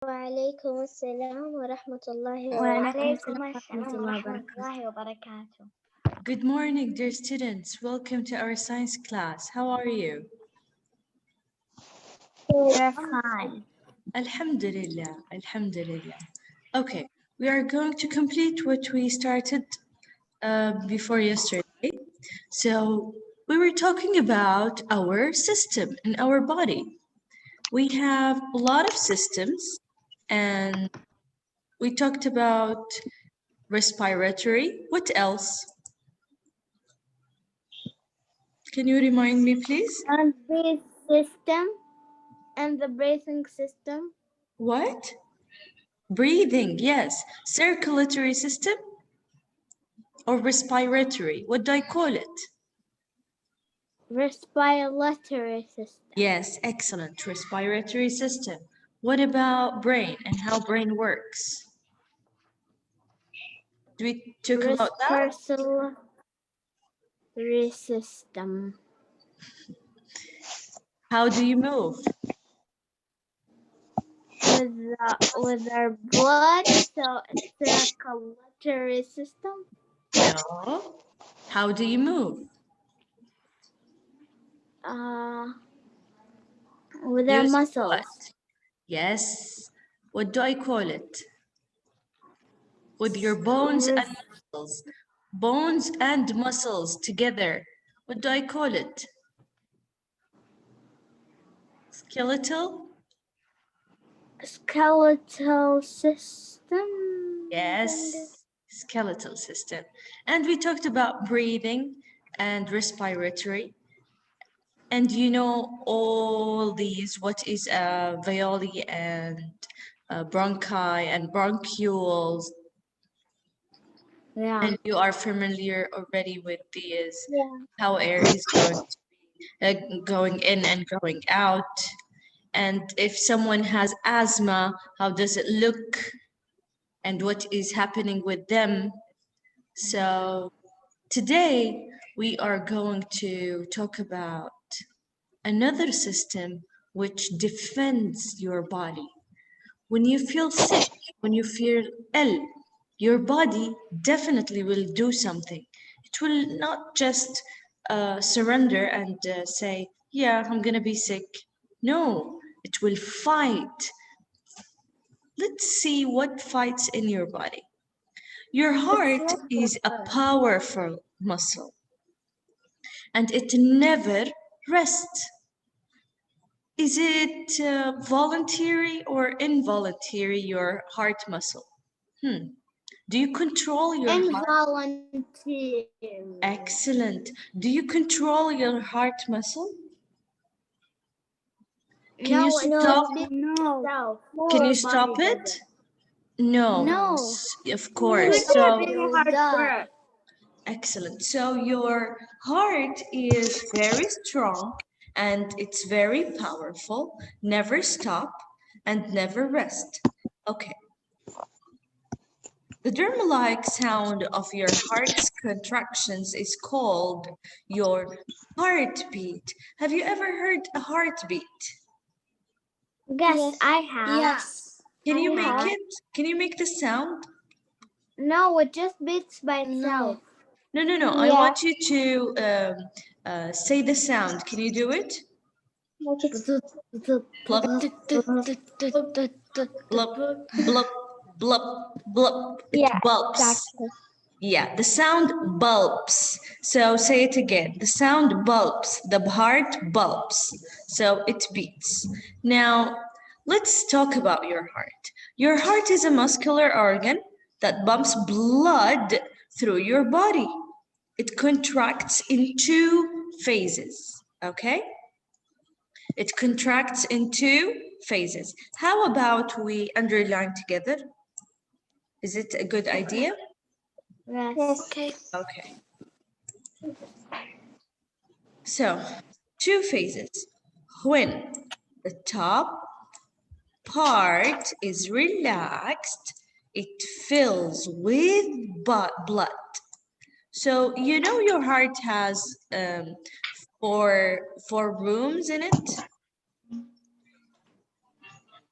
وعليكم السلام ورحمة الله وعليكم وبركاته. السلام ورحمة الله وبركاته. Good morning, dear students. Welcome to our science class. How are you? We're fine. Alhamdulillah, Alhamdulillah. Okay, we are going to complete what we started before yesterday. So we were talking about our system in our body. We have a lot of systems, and we talked about respiratory. What else? Can you remind me, please? And breath system and the breathing system. What? Breathing, yes. Circulatory system or respiratory? What do I call it? Respiratory system. Yes, excellent. Respiratory system. What about brain and how brain works? Do we talk about that? Respiratory system. How do you move? With our blood, so it's circulatory system. No. How do you move? With our Use muscles. what? Yes. What do I call it? With your bones and muscles. Bones and muscles together. What do I call it? Skeletal? Skeletal system. Yes, skeletal system. And we talked about breathing and respiratory. And you know all these, what is alveoli and bronchi and bronchioles. Yeah. And you are familiar already with these, Yeah. how air is going to be going in and going out. And if someone has asthma, how does it look? And what is happening with them? So today we are going to talk about another system which defends your body. When you feel sick, when you feel ill, your body definitely will do something. It will not just surrender and say, yeah, I'm gonna be sick. No, it will fight. Let's see what fights in your body. Your heart is a powerful muscle and it never rests. Is it voluntary or involuntary, your heart muscle? Do you control your heart? Involuntary. Excellent. Do you control your heart muscle? Can you stop? No. Can you stop it? No. No. Of course. So Hard. excellent. So your heart is very strong and it's very powerful. Never stop and never rest. Okay. The drum-like sound of your heart's contractions is called your heartbeat. Have you ever heard a heartbeat? Yes, I have. Yes. Can you I make have. it? Can you make the sound? No, it just beats by itself. No. I want you to say the sound. Can you do it? Blup, blup, blup, blup, blup. It Yeah, bulbs. exactly. Yeah, the sound bulbs. So say it again. The sound bulbs. The heart bulbs. So it beats. Now, let's talk about your heart. Your heart is a muscular organ that pumps blood through your body. It contracts in two phases, okay? It contracts in two phases. How about we underline together? Is it a good idea? Yes. Okay. Okay. So, two phases. When the top part is relaxed, it fills with blood. So, you know your heart has four rooms in it?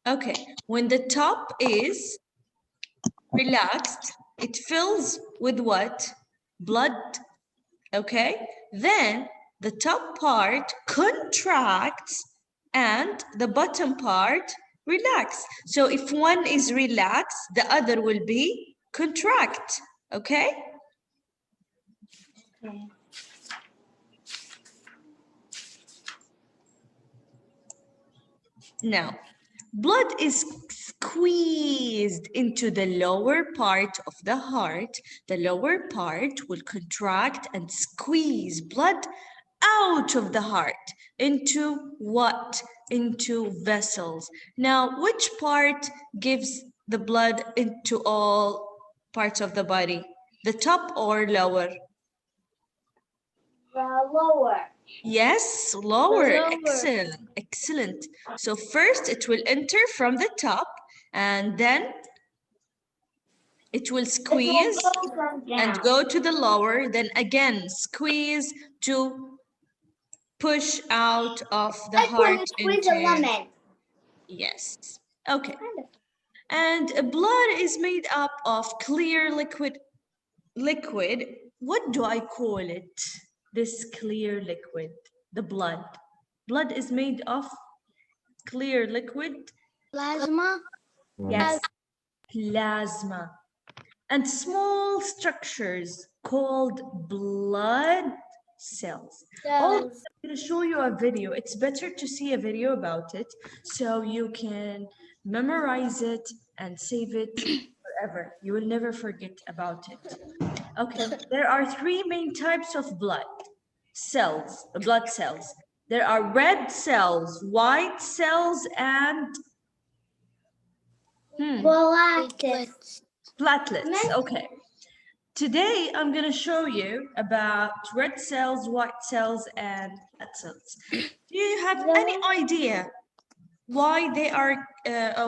Okay, when the top is relaxed, it fills with what? Blood. Okay, then the top part contracts and the bottom part relax. So if one is relaxed, the other will be contract. Okay. Okay. Now, blood is squeezed into the lower part of the heart. The lower part will contract and squeeze blood out of the heart into what? Into vessels. Now, which part gives the blood into all parts of the body? The top or lower? Lower. Yes, lower. Lower. Excellent. Excellent. So first it will enter from the top and then it will squeeze and go to the lower, then again squeeze to push out of the heart Squeeze a into. lemon. Yes. Okay. Kind of. And blood is made up of clear liquid. What do I call it? This clear liquid, the blood. Blood is made of clear liquid. Plasma. Yes, plasma. And small structures called blood cells. Also, I'm going to show you a video. It's better to see a video about it so you can memorize it and save it forever. You will never forget about it. Okay, there are three main types of blood cells. There are red cells, white cells, and platelets. Okay. Today, I'm going to show you about red cells, white cells, and blood cells. Do you have any idea why they are,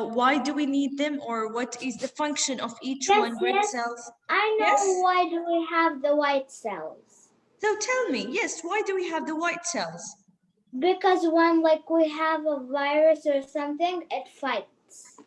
why do we need them, or what is the function of each one? Red cells? I know. Yes? Why do we have the white cells? So tell me, yes, why do we have the white cells? Because when we have a virus or something, it fights.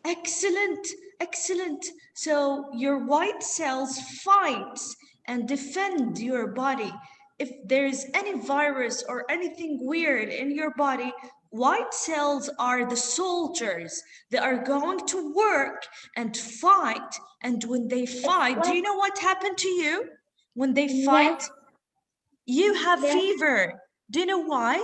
Excellent, excellent. So your white cells fight and defend your body. If there's any virus or anything weird in your body, white cells are the soldiers. They are going to work and fight. And when they fight, do you know what happened to you? When they fight, Yes. you have Yes. fever. Do you know why?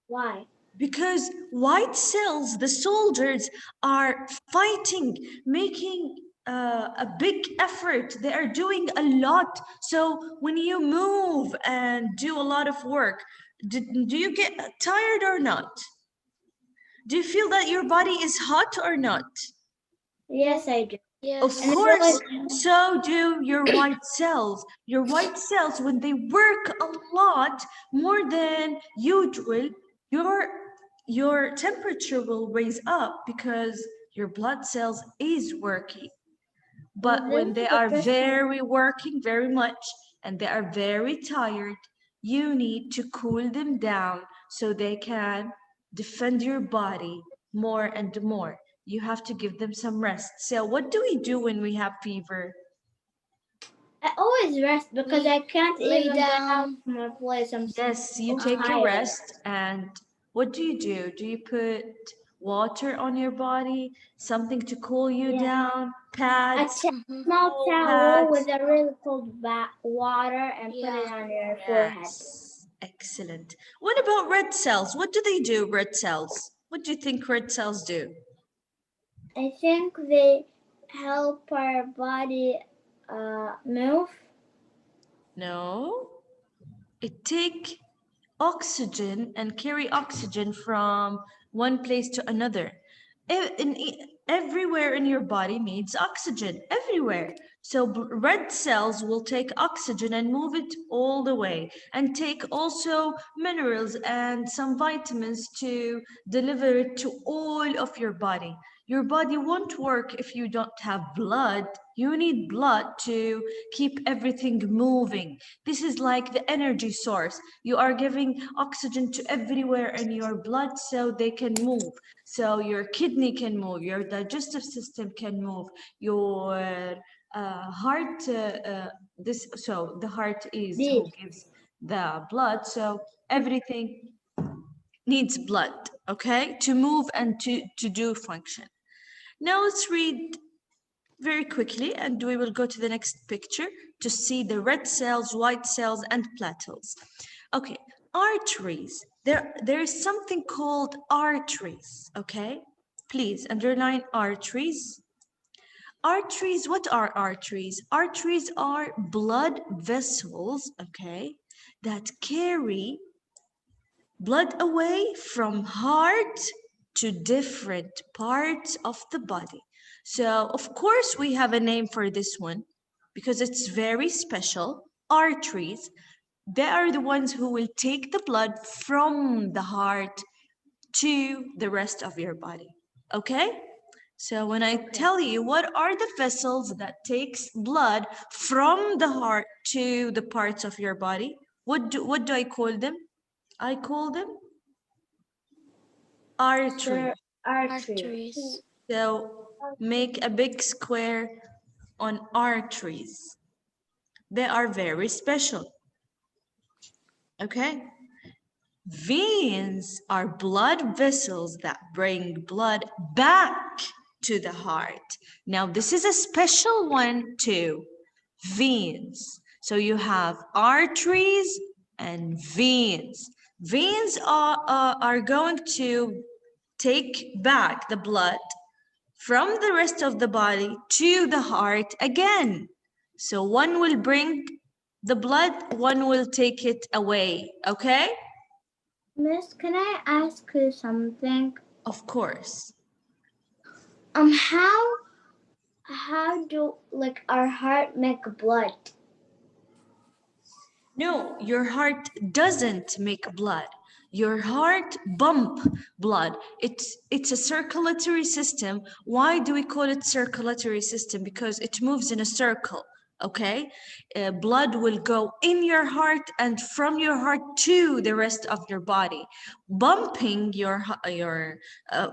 Why? Because white cells, the soldiers, are fighting, making a big effort. They are doing a lot. So when you move and do a lot of work, do you get tired or not? Do you feel that your body is hot or not? Yes, I do. Of course, so do your white cells. Your white cells, when they work a lot more than usual, your temperature will raise up because your blood cells is working. But when they are working very much and they are very tired, you need to cool them down so they can defend your body more and more. You have to give them some rest. So what do we do when we have fever? I always rest because I can't lay even down. get out from my place. Yes, you take a tired. rest. And what do? Do you put water on your body, something to cool you down, A pads? small towel with a really cold water and put it on your forehead. Yes, excellent. What about red cells? What do they do, red cells? What do you think red cells do? I think they help our body move. No, it take oxygen and carry oxygen from one place to another. Everywhere in your body needs oxygen, everywhere. So red cells will take oxygen and move it all the way, and take also minerals and some vitamins to deliver it to all of your body. Your body won't work if you don't have blood. You need blood to keep everything moving. This is like the energy source. You are giving oxygen to everywhere in your blood so they can move. So your kidney can move, your digestive system can move, your heart, so the heart is who gives the blood. So everything needs blood, okay, to move and to do function. Now let's read very quickly and we will go to the next picture to see the red cells, white cells, and platelets. Okay, arteries. There is something called arteries, okay? Please underline arteries. Arteries, what are arteries? Arteries are blood vessels, okay, that carry blood away from heart to different parts of the body. So, of course, we have a name for this one because it's very special. Arteries, they are the ones who will take the blood from the heart to the rest of your body. Okay? So when I tell you what are the vessels that takes blood from the heart to the parts of your body, what do I call them? I call them arteries. Arteries. So make a big square on arteries. They are very special. Okay? Veins are blood vessels that bring blood back to the heart. Now, this is a special one too. Veins. So you have arteries and veins. Veins are going to take back the blood from the rest of the body to the heart again. So one will bring the blood, one will take it away, okay? Miss, can I ask you something? Of course. How do like our heart make blood? No, your heart doesn't make blood. Your heart pump blood. It's a circulatory system. Why do we call it circulatory system? Because it moves in a circle. Okay, blood will go in your heart and from your heart to the rest of your body, bumping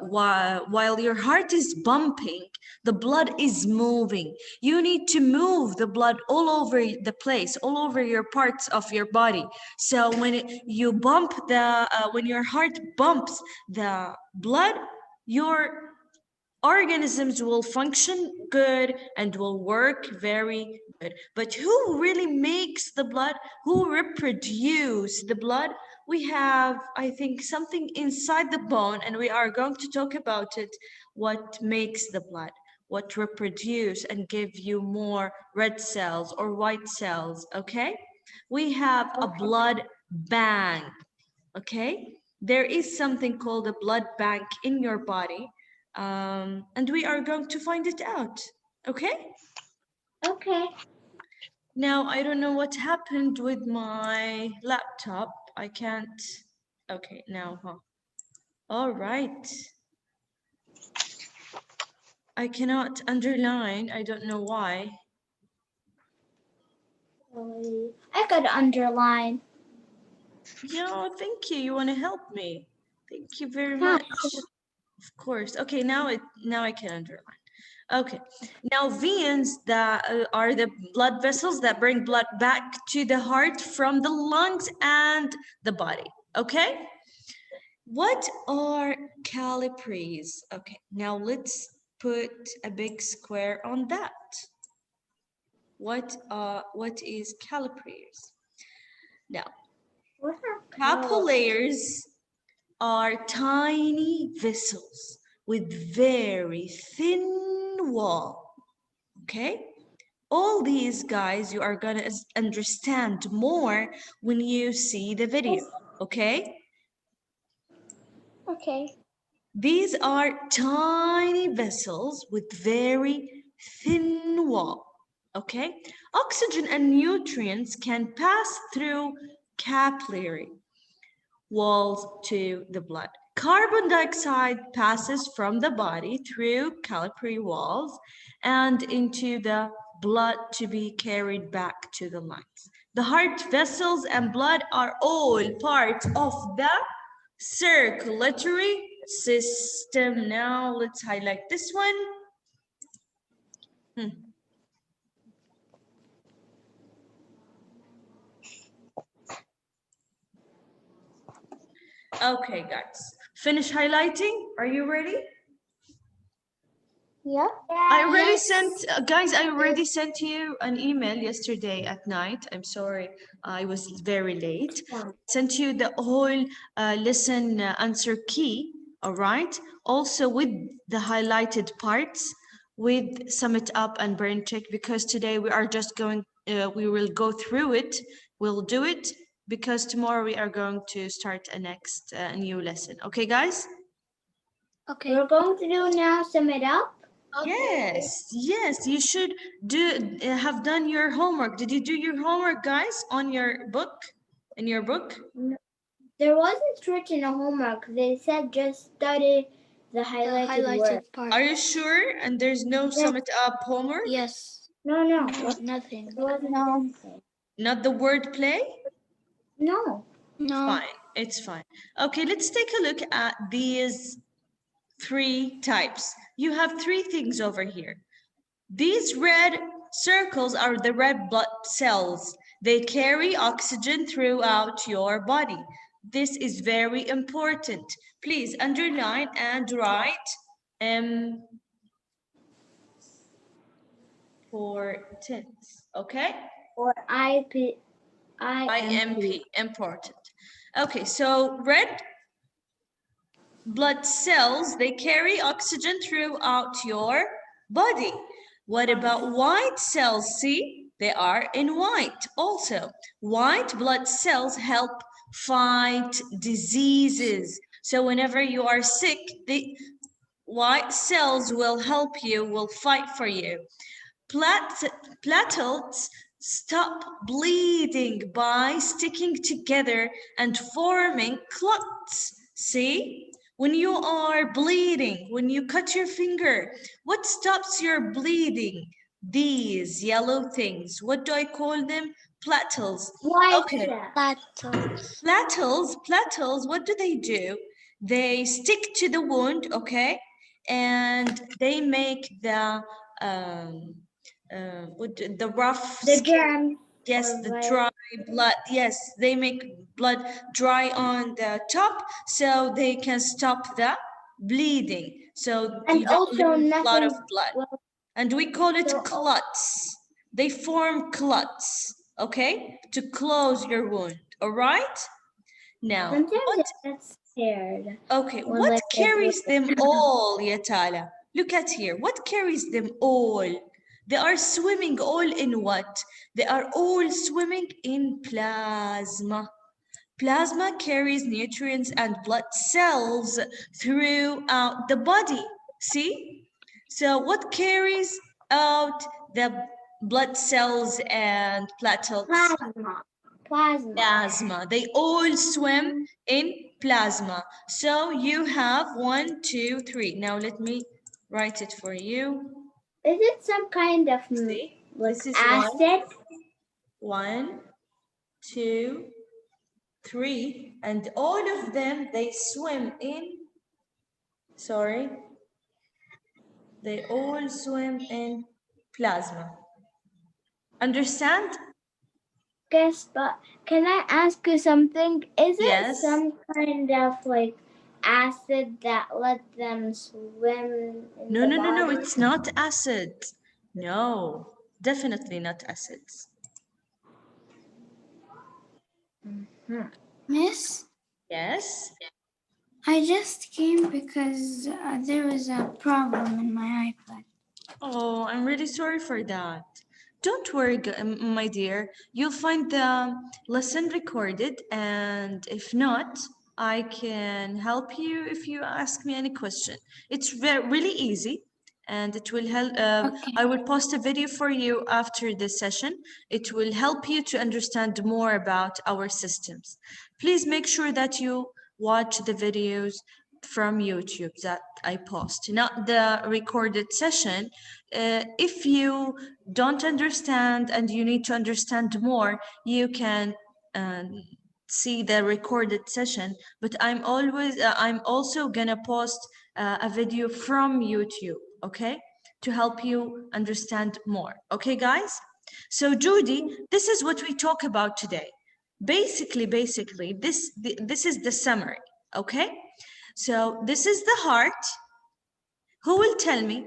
while your heart is bumping, the blood is moving. You need to move the blood all over the place, all over your parts of your body. So you bump when your heart bumps the blood, your organisms will function good and will work very good. But who really makes the blood? Who reproduce the blood? We have, I think, something inside the bone, and we are going to talk about it, what makes the blood, what reproduce and give you more red cells or white cells, okay? We have a blood bank, okay? There is something called a blood bank in your body, and we are going to find it out, okay? Okay. Now, I don't know what happened with my laptop. I can't, okay, now, all right. I cannot underline, I don't know why. I could underline. Yeah, thank you, you wanna help me? Thank you very much. Of course, okay, now I can underline. Okay, now veins that are the blood vessels that bring blood back to the heart from the lungs and the body, okay? What are capillaries? Okay, now let's put a big square on that. What is capillaries? Now, capillaries are tiny vessels with very thin wall, okay? All these guys you are gonna understand more when you see the video, okay? Okay. These are tiny vessels with very thin wall, okay? Oxygen and nutrients can pass through capillary walls to the blood. Carbon dioxide passes from the body through capillary walls and into the blood to be carried back to the lungs. The heart vessels and blood are all part of the circulatory system. Now let's highlight this one. Okay, guys, finish highlighting. Are you ready? Yeah. I already sent, guys, I already sent you an email yesterday at night. I'm sorry, I was very late. Sent you the whole lesson answer key, all right? Also with the highlighted parts, with sum it up and brain check, because today we are just going, we will go through it. We'll do it because tomorrow we are going to start a next new lesson. Okay, guys? Okay. We're going to do now sum it up. Yes, yes, you should do have done your homework. Did you do your homework, guys, on your book? In your book? There wasn't written a homework. They said just study the highlighted word. part. Are you sure? And there's no sum it up homework? Yes. No, Nothing. there wasn't No. anything. Not the word play? No. No. Fine, it's fine. Okay, let's take a look at these 3 types. You have 3 things over here. These red circles are the red blood cells. They carry oxygen throughout your body. This is very important. Please underline and write important, okay? Or IMP. Important. Okay, so red blood cells, they carry oxygen throughout your body. What about white cells? See, they are in white also. White blood cells help fight diseases. So whenever you are sick, the white cells will help you, will fight for you. Platelets stop bleeding by sticking together and forming clots. See? When you are bleeding, when you cut your finger, what stops your bleeding? These yellow things. What do I call them? Platelets. Okay. Platelets, what do? They stick to the wound, okay? And they make the rough The skin. germ. Yes, the dry blood. Yes, they make blood dry on the top so they can stop the bleeding. So And you don't also lose a lot of nothing. blood. Well, And we call it so- clots. They form clots, okay, to close your wound. All right. Now, sometimes it gets scared. okay, When, what like, they carries bleed. them all, Yatala? Look at here. What carries them all? They are swimming all in what? They are all swimming in plasma. Plasma carries nutrients and blood cells throughout the body. See? So what carries out the blood cells and platelets? Plasma. They all swim in plasma. So you have 1, 2, 3. Now let me write it for you. Is it some kind of See? like This is acid? 1, 2, 3, and all of them, they swim in, they all swim in plasma. Understand? Guess, but can I ask you something? Is Yes. it some kind of like acid that let them swim in No, the no, no, no, body? it's not acid. No, definitely not acids. Miss, Yes? I just came because there was a problem in my iPad. Oh, I'm really sorry for that. Don't worry, my dear. You'll find the lesson recorded, and if not, I can help you if you ask me any question. It's really easy, and it will help. Okay. I will post a video for you after this session. It will help you to understand more about our systems. Please make sure that you watch the videos from YouTube that I post, not the recorded session. If you don't understand and you need to understand more, you can see the recorded session. But I'm also gonna post a video from YouTube, okay, to help you understand more. Okay, guys? So Judy, this is what we talk about today. Basically, this is the summary, okay? So this is the heart. Who will tell me?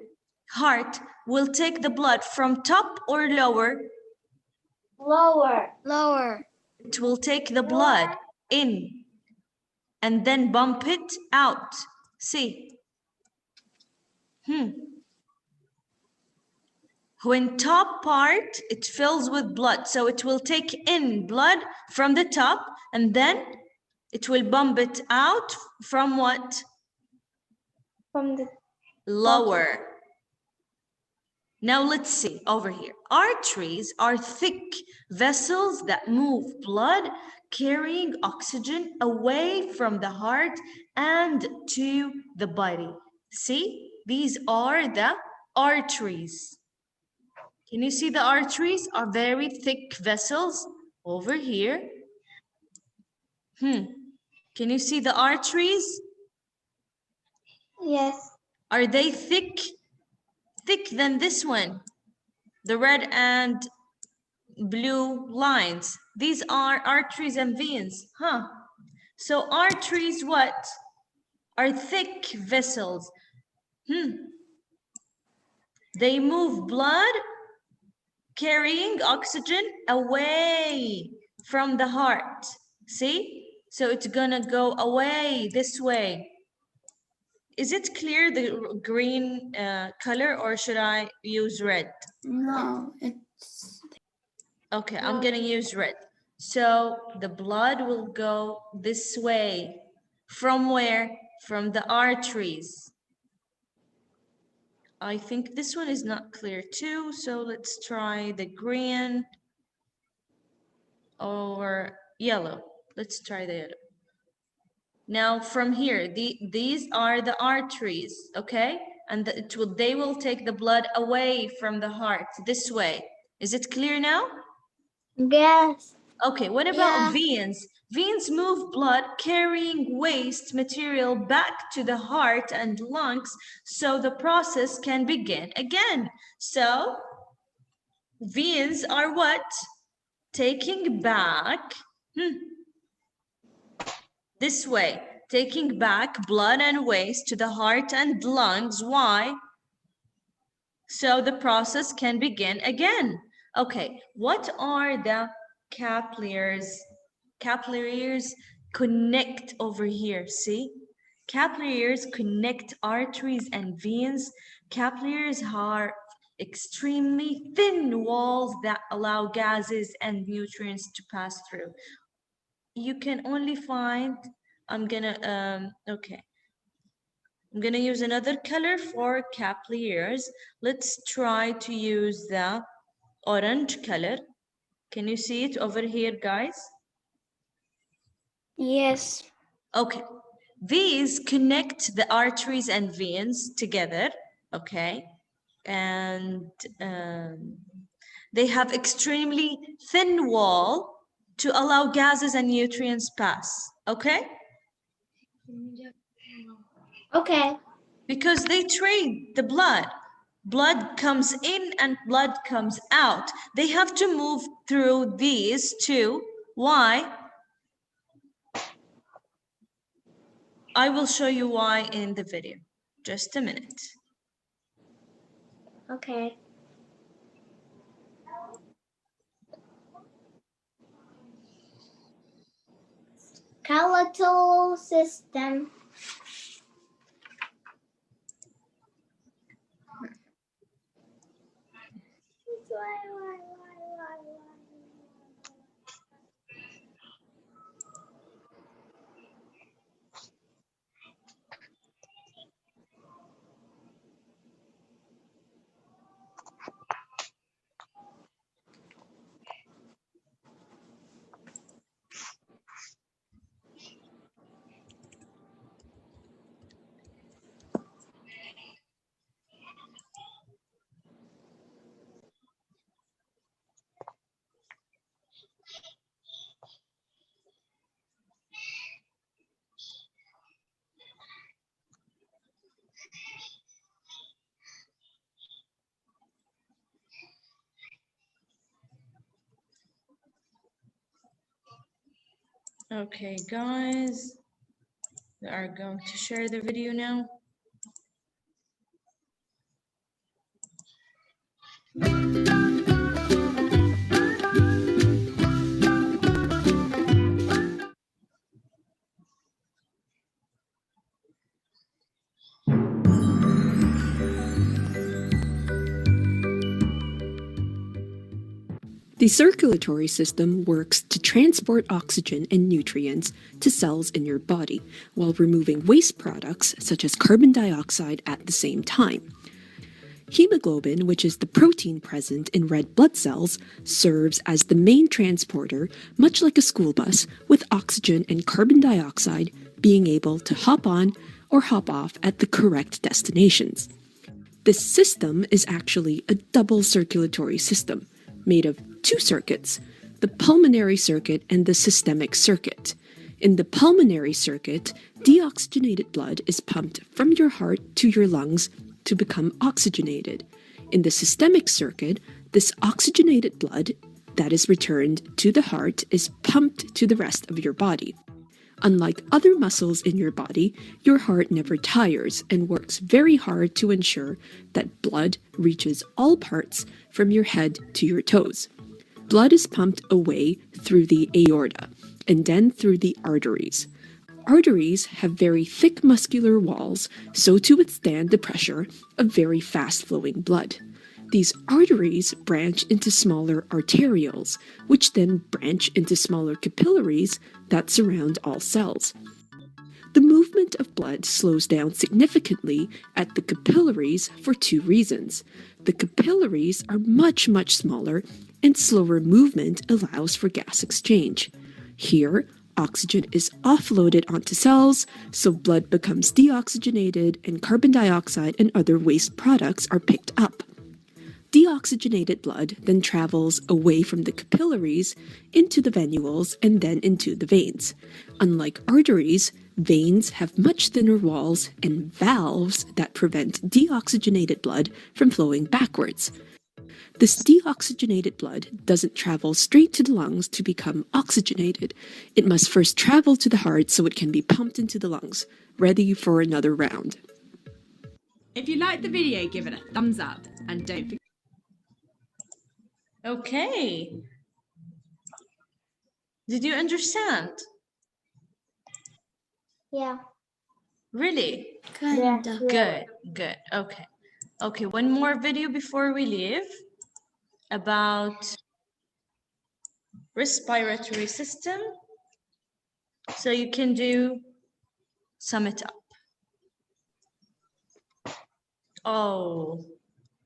Heart will take the blood from top or lower? Lower. Lower. It will take the blood in and then bump it out. See? When top part, it fills with blood. So it will take in blood from the top and then it will bump it out from what? From the Lower. Now let's see over here. Arteries are thick vessels that move blood carrying oxygen away from the heart and to the body. See, these are the arteries. Can you see the arteries are very thick vessels over here? Can you see the arteries? Yes. Are they thick? Thick than this one? The red and blue lines. These are arteries and veins, huh? So arteries what? Are thick vessels. They move blood carrying oxygen away from the heart. See? So it's gonna go away this way. Is it clear, the green color, or should I use red? No, it's Okay, I'm gonna use red. So the blood will go this way. From where? From the arteries. I think this one is not clear too, so let's try the green or yellow. Let's try the yellow. Now from here, these are the arteries, okay? And they will take the blood away from the heart this way. Is it clear now? Yes. Okay, what about veins? Veins move blood carrying waste material back to the heart and lungs so the process can begin again. So veins are what? Taking back this way, taking back blood and waste to the heart and lungs. Why? So the process can begin again. Okay, what are the capillaries? Capillaries connect over here, see? Capillaries connect arteries and veins. Capillaries are extremely thin walls that allow gases and nutrients to pass through. You can only find, I'm gonna use another color for capillaries. Let's try to use the orange color. Can you see it over here, guys? yes. Okay. These connect the arteries and veins together, okay? And they have extremely thin wall to allow gases and nutrients pass, okay? Okay. Because they trade the blood. Blood comes in and blood comes out. They have to move through these two. Why? I will show you why in the video. Just a minute. Okay. Skeletal system. Okay, guys, we are going to share the video now. The circulatory system works to transport oxygen and nutrients to cells in your body while removing waste products such as carbon dioxide at the same time. Hemoglobin, which is the protein present in red blood cells, serves as the main transporter, much like a school bus, with oxygen and carbon dioxide being able to hop on or hop off at the correct destinations. This system is actually a double circulatory system, made of two circuits, the pulmonary circuit and the systemic circuit. In the pulmonary circuit, deoxygenated blood is pumped from your heart to your lungs to become oxygenated. In the systemic circuit, this oxygenated blood that is returned to the heart is pumped to the rest of your body. Unlike other muscles in your body, your heart never tires and works very hard to ensure that blood reaches all parts from your head to your toes. Blood is pumped away through the aorta and then through the arteries. Arteries have very thick muscular walls, so to withstand the pressure of very fast-flowing blood. These arteries branch into smaller arterioles, which then branch into smaller capillaries that surround all cells. The movement of blood slows down significantly at the capillaries for two reasons. The capillaries are much, much smaller, and slower movement allows for gas exchange. Here, oxygen is offloaded onto cells, so blood becomes deoxygenated and carbon dioxide and other waste products are picked up. Deoxygenated blood then travels away from the capillaries into the venules and then into the veins. Unlike arteries, veins have much thinner walls and valves that prevent deoxygenated blood from flowing backwards. This deoxygenated blood doesn't travel straight to the lungs to become oxygenated. It must first travel to the heart so it can be pumped into the lungs, ready for another round. If you liked the video, give it a thumbs up and don't forget. Okay. Did you understand? Yeah. Really? Kinda. Good, good. Okay. Okay, one more video before we leave about respiratory system. So you can sum it up. Oh,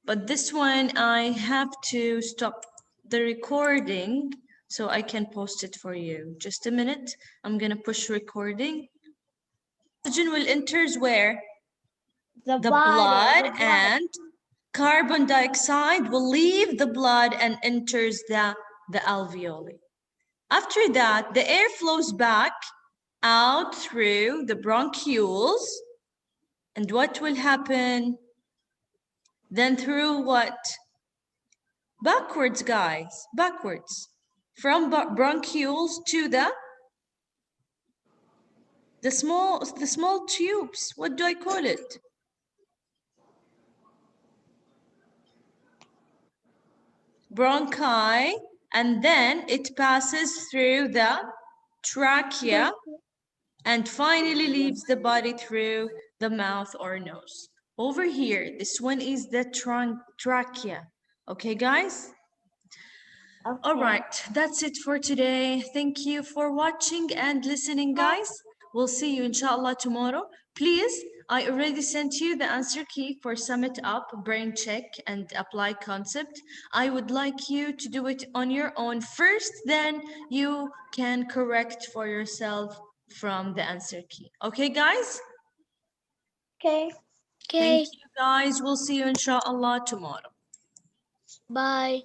but this one I have to stop the recording so I can post it for you. Just a minute. I'm gonna push recording. Oxygen will enters where? The blood and carbon dioxide will leave the blood and enters the alveoli. After that, the air flows back out through the bronchioles. And what will happen? Then through what? Backwards, guys, backwards. From bronchioles to the small tubes. What do I call it? Bronchi, and then it passes through the trachea and finally leaves the body through the mouth or nose. Over here, this one is the trachea. Okay, guys? Okay. All right, that's it for today. Thank you for watching and listening, guys. We'll see you inshallah tomorrow. Please, I already sent you the answer key for sum it up, brain check, and apply concept. I would like you to do it on your own first, then you can correct for yourself from the answer key. Okay, guys? Okay. Thank you, guys. We'll see you inshallah tomorrow. Bye.